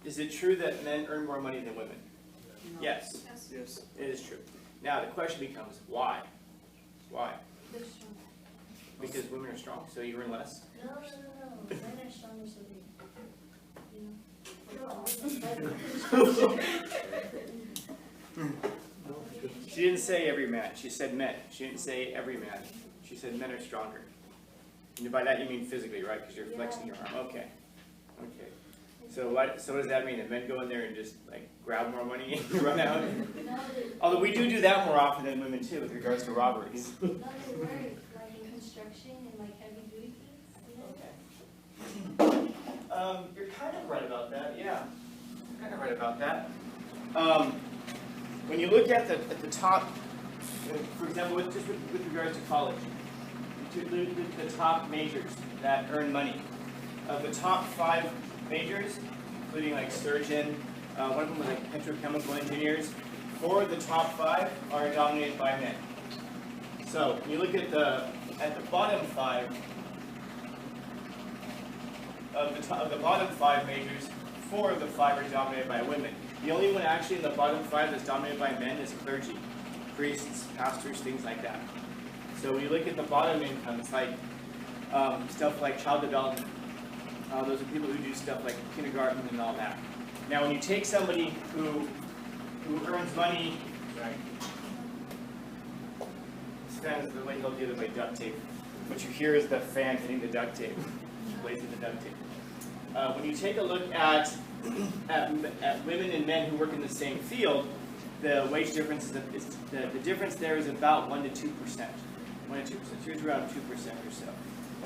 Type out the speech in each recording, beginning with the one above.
Is it true that men earn more money than women? No. Yes. Yes. It is true. Now the question becomes, why? Why? Because women are strong, so you earn less? No. Men are stronger, so She didn't say every man. She said men. She didn't say every man. She said men are stronger. And by that you mean physically, right? Because you're flexing your arm. Okay. Okay. So what does that mean? That men go in there and just like grab more money and run out? Although we do that more often than women too, with regards to robberies. No, they work like in construction and like heavy duty things. Okay. You're kind of right about that. Yeah. You're kind of right about that. When you look at the top, for example, with regards to college, the top majors that earn money. Of the top 5 majors, including like surgeon, one of them was like petrochemical engineers, 4 of the top 5 are dominated by men. So when you look at the bottom 5, of the bottom 5 majors, 4 of the 5 are dominated by women. The only one actually in the bottom 5 that's dominated by men is clergy, priests, pastors, things like that. So when you look at the bottom income, it's like stuff like child development. Those are people who do stuff like kindergarten and all that. Now when you take somebody who earns money, sorry, this fan is the way he'll do it by duct tape. What you hear is the fan hitting the duct tape, blazing the duct tape. When you take a look at women and men who work in the same field, the wage difference is the difference there is about 1 to 2%. 1 to 2%. So it's around 2% or so.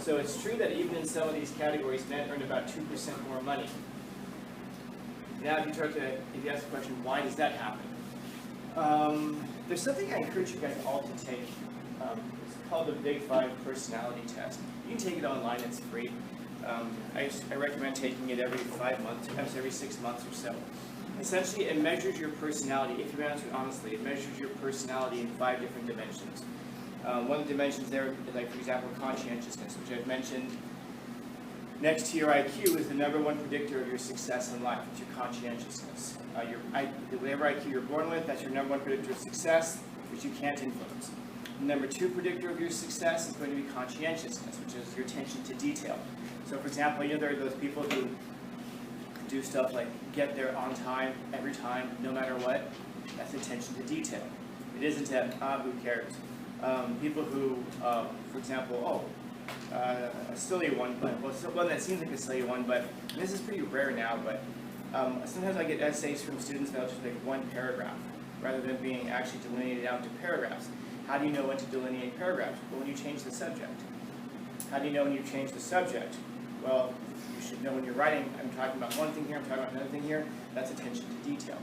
So it's true that even in some of these categories, men earn about 2% more money. Now, if you ask the question, why does that happen? There's something I encourage you guys all to take. It's called the Big 5 Personality Test. You can take it online; it's free. I recommend taking it every 5 months, perhaps every 6 months or so. Essentially, it measures your personality. If you answer it honestly, it measures your personality in 5 different dimensions. One of the dimensions there is, like, for example, conscientiousness, which I've mentioned. Next to your IQ is the #1 predictor of your success in life. It's your conscientiousness. Whatever IQ you're born with, that's your #1 predictor of success, which you can't influence. The #2 predictor of your success is going to be conscientiousness, which is your attention to detail. So, for example, there are those people who do stuff like get there on time, every time, no matter what. That's attention to detail. It isn't that, who cares? People who, for example, a silly one, but one that seems like a silly one, but this is pretty rare now, but sometimes I get essays from students that will just make 1 paragraph, rather than being actually delineated out into paragraphs. How do you know when to delineate paragraphs? Well, when you change the subject. How do you know when you change the subject? Well, you should know when you're writing, I'm talking about one thing here, I'm talking about another thing here. That's attention to detail.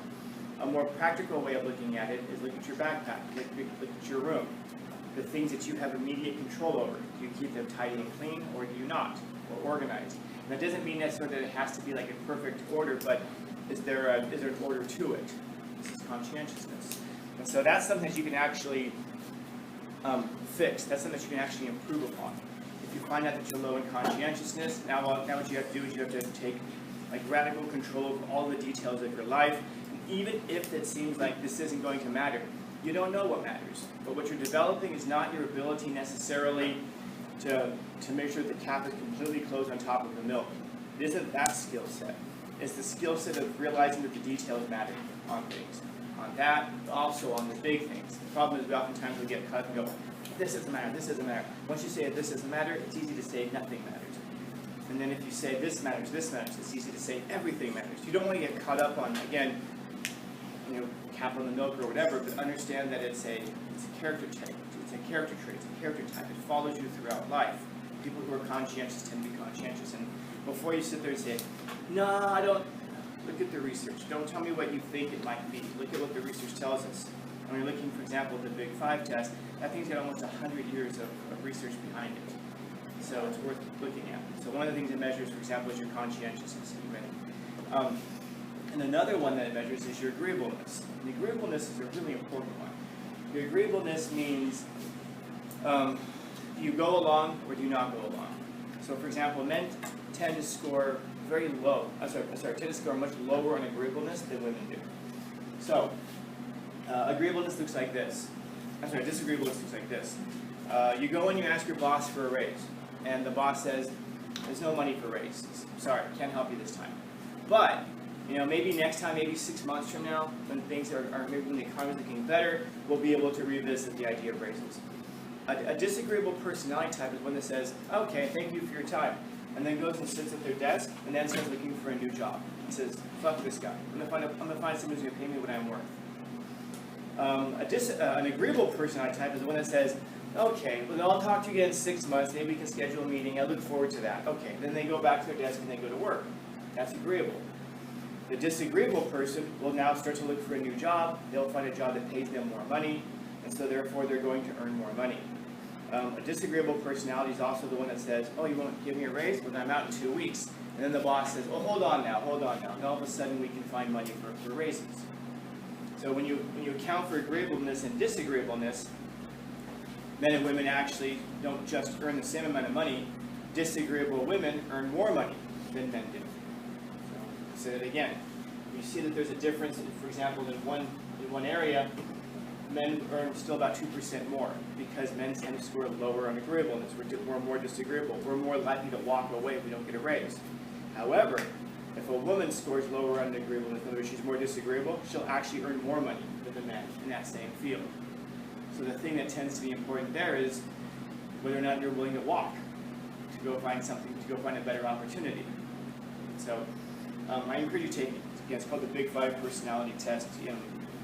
A more practical way of looking at it is look at your backpack, look at your room. The things that you have immediate control over. Do you keep them tidy and clean, or do you not? Or organized? And that doesn't mean necessarily that it has to be like a perfect order, but is there an order to it? This is conscientiousness. And so that's something that you can actually fix. That's something that you can actually improve upon. If you find out that you're low in conscientiousness, now what you have to do is you have to take like radical control of all the details of your life. And even if it seems like this isn't going to matter, you don't know what matters. But what you're developing is not your ability necessarily to make sure the cap is completely closed on top of the milk. It isn't that skill set. It's the skill set of realizing that the details matter on things. On that, also on the big things. The problem is we oftentimes we get cut and go, this doesn't matter, this doesn't matter. Once you say this doesn't matter, it's easy to say nothing matters. And then if you say this matters, it's easy to say everything matters. You don't want to get caught up on, again, cap on the milk or whatever, but understand that it's a character trait. It's a character trait. It's a character type. It follows you throughout life. People who are conscientious tend to be conscientious. And before you sit there and say, no, I don't, look at the research. Don't tell me what you think it might be. Look at what the research tells us. When you're looking, for example, at the Big 5 test, that thing's got almost 100 years of research behind it. So it's worth looking at. So one of the things it measures, for example, is your conscientiousness. Are you ready? And another one that it measures is your agreeableness. And agreeableness is a really important one. Your agreeableness means do you go along or do you not go along? So, for example, men tend to score very low. Tend to score much lower on agreeableness than women do. So, agreeableness looks like this. Disagreeableness looks like this. You go and you ask your boss for a raise, and the boss says, "There's no money for raises. Sorry, can't help you this time." But maybe next time, maybe 6 months from now, when things maybe when the economy is looking better, we'll be able to revisit the idea of raises. A disagreeable personality type is one that says, "Okay, thank you for your time," and then goes and sits at their desk and then starts looking for a new job. And says, "Fuck this guy. I'm gonna find someone who's gonna pay me what I'm worth." An agreeable personality type is the one that says, "Okay, well, I'll talk to you again in 6 months. Maybe we can schedule a meeting. I look forward to that." Okay, then they go back to their desk and they go to work. That's agreeable. The disagreeable person will now start to look for a new job. They'll find a job that pays them more money, and so therefore they're going to earn more money. A disagreeable personality is also the one that says, "Oh, you won't give me a raise? Well, then I'm out in 2 weeks." And then the boss says, "Well, hold on now. And all of a sudden we can find money for raises. So when you account for agreeableness and disagreeableness, men and women actually don't just earn the same amount of money. Disagreeable women earn more money than men do. So say that again. You see that there's a difference, for example, in one area, men earn still about 2% more because men tend to score lower on agreeableness. We're more disagreeable. We're more likely to walk away if we don't get a raise. However, if a woman scores lower on agreeableness, in other words, she's more disagreeable, she'll actually earn more money than the men in that same field. So the thing that tends to be important there is whether or not you're willing to walk to go find something, to go find a better opportunity. So I encourage you to take it. Again, it's called the Big 5 Personality Test.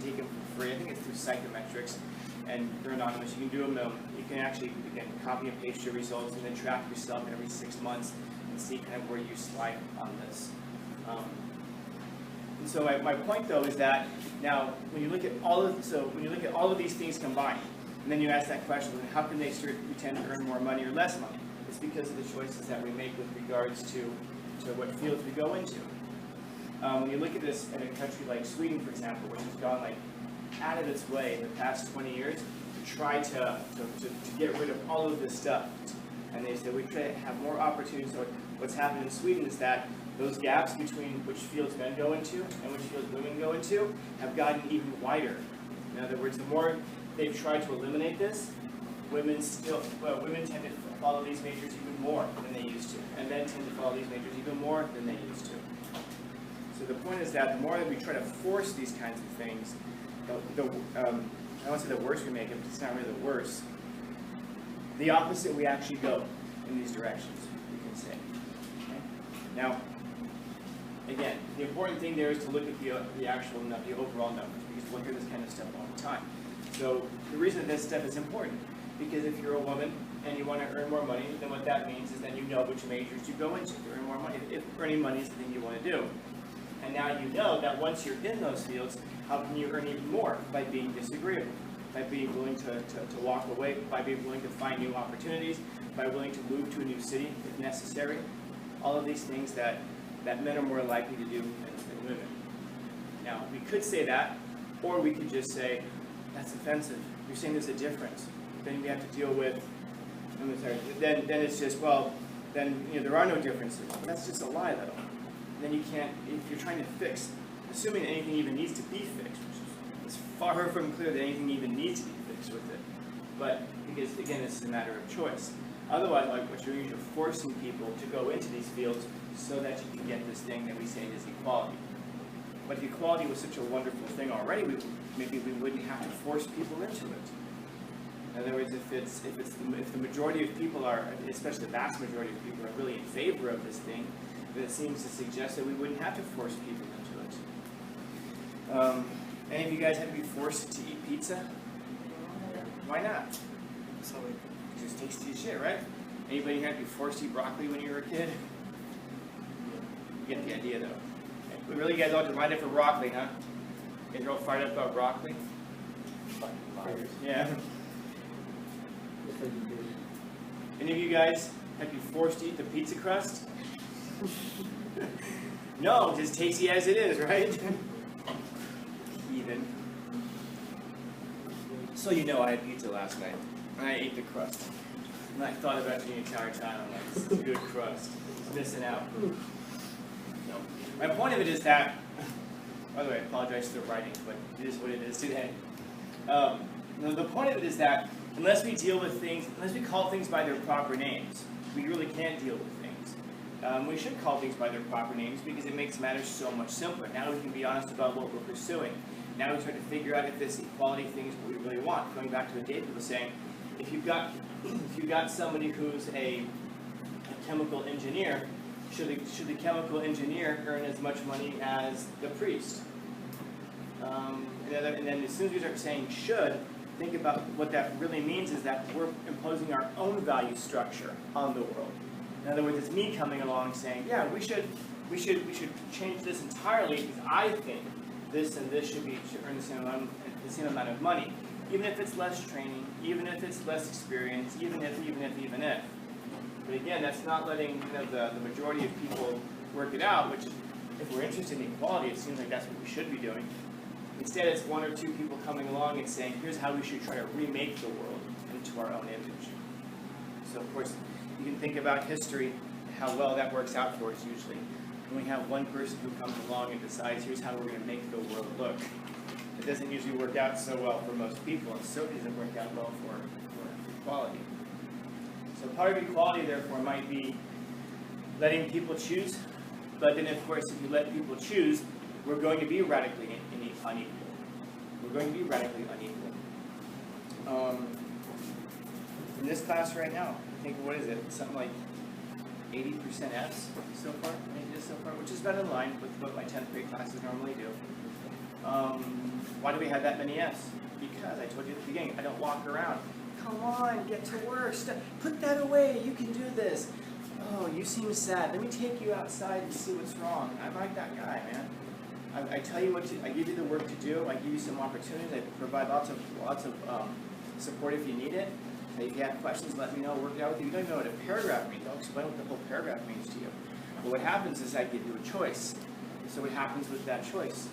Take them for free. I think it's through Psychometrics, and they're anonymous. You can do them. You can actually, again, copy and paste your results and then track yourself every 6 months and see kind of where you slide on this. And so my point though is that now when you look at all of these things combined, and then you ask that question, how can they tend to earn more money or less money? It's because of the choices that we make with regards to what fields we go into. When you look at this in a country like Sweden, for example, which has gone out of its way in the past 20 years to try to get rid of all of this stuff, and they said we try to have more opportunities. So what's happened in Sweden is that those gaps between which fields men go into and which fields women go into have gotten even wider. In other words, the more they've tried to eliminate this, women tend to follow these majors even more than they used to, and men tend to follow these majors even more than they used to. So the point is that the more that we try to force these kinds of things, I don't want to say the worse we make it, but it's not really the worse. The opposite we actually go in these directions, you can say. Okay? Now, again, the important thing there is to look at the overall numbers, because we'll hear this kind of stuff all the time. So the reason that this stuff is important, because if you're a woman and you want to earn more money, then what that means is then you know which majors you go into to earn more money, if earning money is the thing you want to do. And now you know that once you're in those fields, how can you earn even more? By being disagreeable, by being willing to walk away, by being willing to find new opportunities, by willing to move to a new city if necessary. All of these things that men are more likely to do than women. Now, we could say that, or we could just say, that's offensive. You're saying there's a difference. Then we have to deal with, then it's just, well, then there are no differences. But that's just a lie, though. Then you can't, if you're trying to fix, assuming that anything even needs to be fixed, which is far from clear that anything even needs to be fixed with it. But because, again, this is a matter of choice. Otherwise, like what you're doing, you're forcing people to go into these fields so that you can get this thing that we say is equality. But if equality was such a wonderful thing already, maybe we wouldn't have to force people into it. In other words, if the majority of people are, especially the vast majority of people, are really in favor of this thing, then it seems to suggest that we wouldn't have to force people into it. Any of you guys have to be forced to eat pizza? Why not? It's just tasty as shit, right? Anybody had to be forced to eat broccoli when you were a kid? You get the idea, though. Okay. We really, you guys all just lined up for broccoli, huh? You guys are all fired up about broccoli? Yeah. Any of you guys have to be forced to eat the pizza crust? No, just tasty as it is, right? Heathen. So you know I had pizza last night, and I ate the crust. And I thought about it the entire time. I'm like, this is a good crust. It's missing out. My point of it is that, by the way, I apologize for the writing, but it is what it is today. The point of it is that unless we deal with things, unless we call things by their proper names, we really can't deal with things. We should call things by their proper names because it makes matters so much simpler. Now we can be honest about what we're pursuing. Now we try to figure out if this equality thing is what we really want. Going back to what David was saying, if you've got somebody who's a chemical engineer, should the chemical engineer earn as much money as the priest? And then as soon as we start saying should, think about what that really means is that we're imposing our own value structure on the world. In other words, it's me coming along saying, yeah, we should change this entirely because I think this and this should earn the same amount of money, even if it's less training, even if it's less experience, even if. But again, that's not letting the majority of people work it out, which, if we're interested in equality, it seems like that's what we should be doing. Instead, it's one or two people coming along and saying, here's how we should try to remake the world into our own image. So, of course, you can think about history, how well that works out for us usually. When we have one person who comes along and decides, here's how we're going to make the world look. It doesn't usually work out so well for most people, and certainly doesn't work out well for equality. So part of equality, therefore, might be letting people choose, but then, of course, if you let people choose, we're going to be radically unequal. We're going to be radically unequal. In this class right now, I think, what is it? Something like 80% Fs so far, which is about in line with what my 10th grade classes normally do. Why do we have that many Fs? Because I told you at the beginning, I don't walk around. Come on, get to work. Put that away. You can do this. Oh, you seem sad. Let me take you outside and see what's wrong. I'm like that guy, man. I tell you what I give you the work to do. I give you some opportunities. I provide lots of support if you need it. If you have questions, let me know. Work it out with you. You don't even know what a paragraph means. I'll explain what the whole paragraph means to you. But what happens is I give you a choice. So what happens with that choice?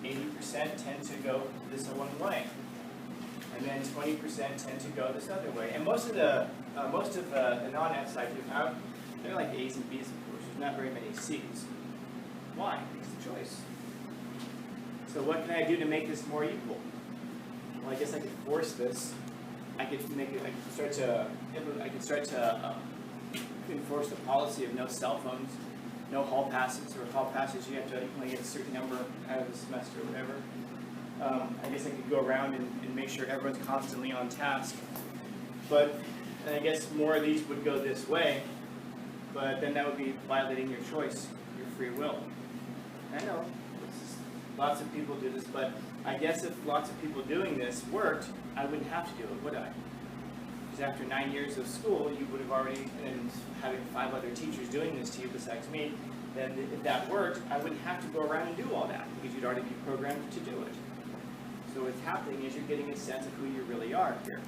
80% tend to go this one way, and then 20% tend to go this other way. And most of the non-Fs I do have, they're like A's and B's, of course. There's not very many C's. Why? It's a choice. So what can I do to make this more equal? Well, I guess I could force this. I could start to enforce the policy of no cell phones, no hall passes, or hall passes you have to only get a certain number out of the semester or whatever. I guess I could go around and make sure everyone's constantly on task. And I guess more of these would go this way, but then that would be violating your choice, your free will. I know, lots of people do this, but I guess if lots of people doing this worked, I wouldn't have to do it, would I? Because after 9 years of school, you would have already, and having 5 other teachers doing this to you besides me, then if that worked, I wouldn't have to go around and do all that, because you'd already be programmed to do it. So what's happening is you're getting a sense of who you really are here.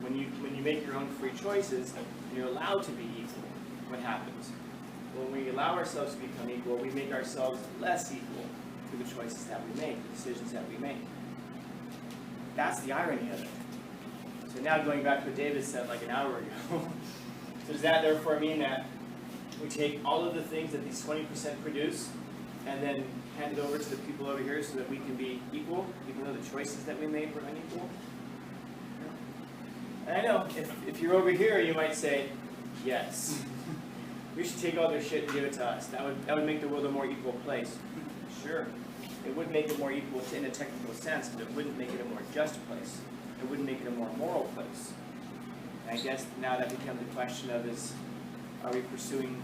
When you make your own free choices, you're allowed to be equal. What happens? When we allow ourselves to become equal, we make ourselves less equal through the choices that we make, the decisions that we make. That's the irony of it. So now going back to what David said like an hour ago, so does that therefore mean that we take all of the things that these 20% produce and then hand it over to the people over here so that we can be equal, even though the choices that we made were unequal? And I know, if you're over here, you might say, yes. We should take all their shit and give it to us. That would make the world a more equal place. Sure. It would make it more equal in a technical sense, but it wouldn't make it a more just place. It wouldn't make it a more moral place. And I guess now that becomes the question of are we pursuing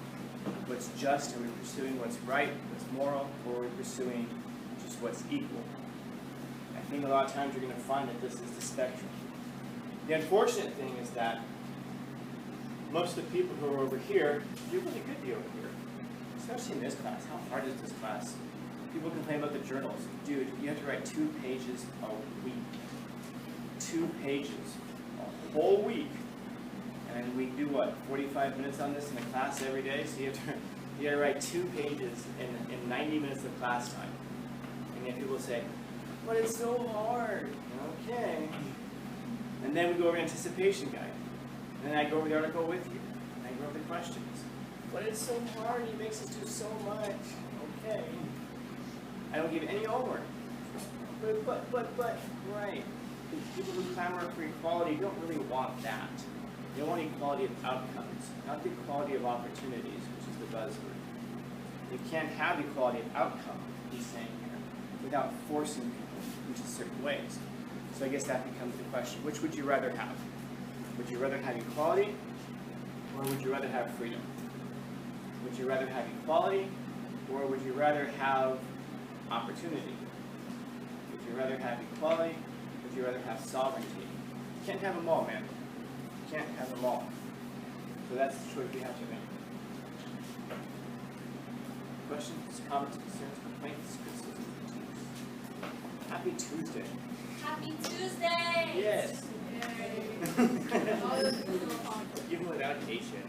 what's just, are we pursuing what's right, what's moral, or are we pursuing just what's equal? I think a lot of times you're going to find that this is the spectrum. The unfortunate thing is that most of the people who are over here, you're really good to be over here. Especially in this class. How hard is this class? People complain about the journals. Dude, you have to write 2 pages a week. 2 pages. A whole week. And we do what, 45 minutes on this in a class every day? So you have to write 2 pages in 90 minutes of class time. And then people say, but it's so hard. Okay. And then we go over anticipation guide. And then I go over the article with you. And I go over the questions. But it's so hard, he makes us do so much. Okay. I don't give any homework. But, right. The people who clamor for equality don't really want that. They want equality of outcomes, not the equality of opportunities, which is the buzzword. You can't have equality of outcome, he's saying here, without forcing people into certain ways. So I guess that becomes the question. Which would you rather have? Would you rather have equality, or would you rather have freedom? Would you rather have equality, or would you rather have opportunity? Would you rather have equality? Would you rather have sovereignty? You can't have them all, man. You can't have them all. So that's the choice we have to make. Questions, comments, concerns, complaints, criticisms, critiques? Happy Tuesday. Happy Tuesday! Yes. Yay. Even without Asian.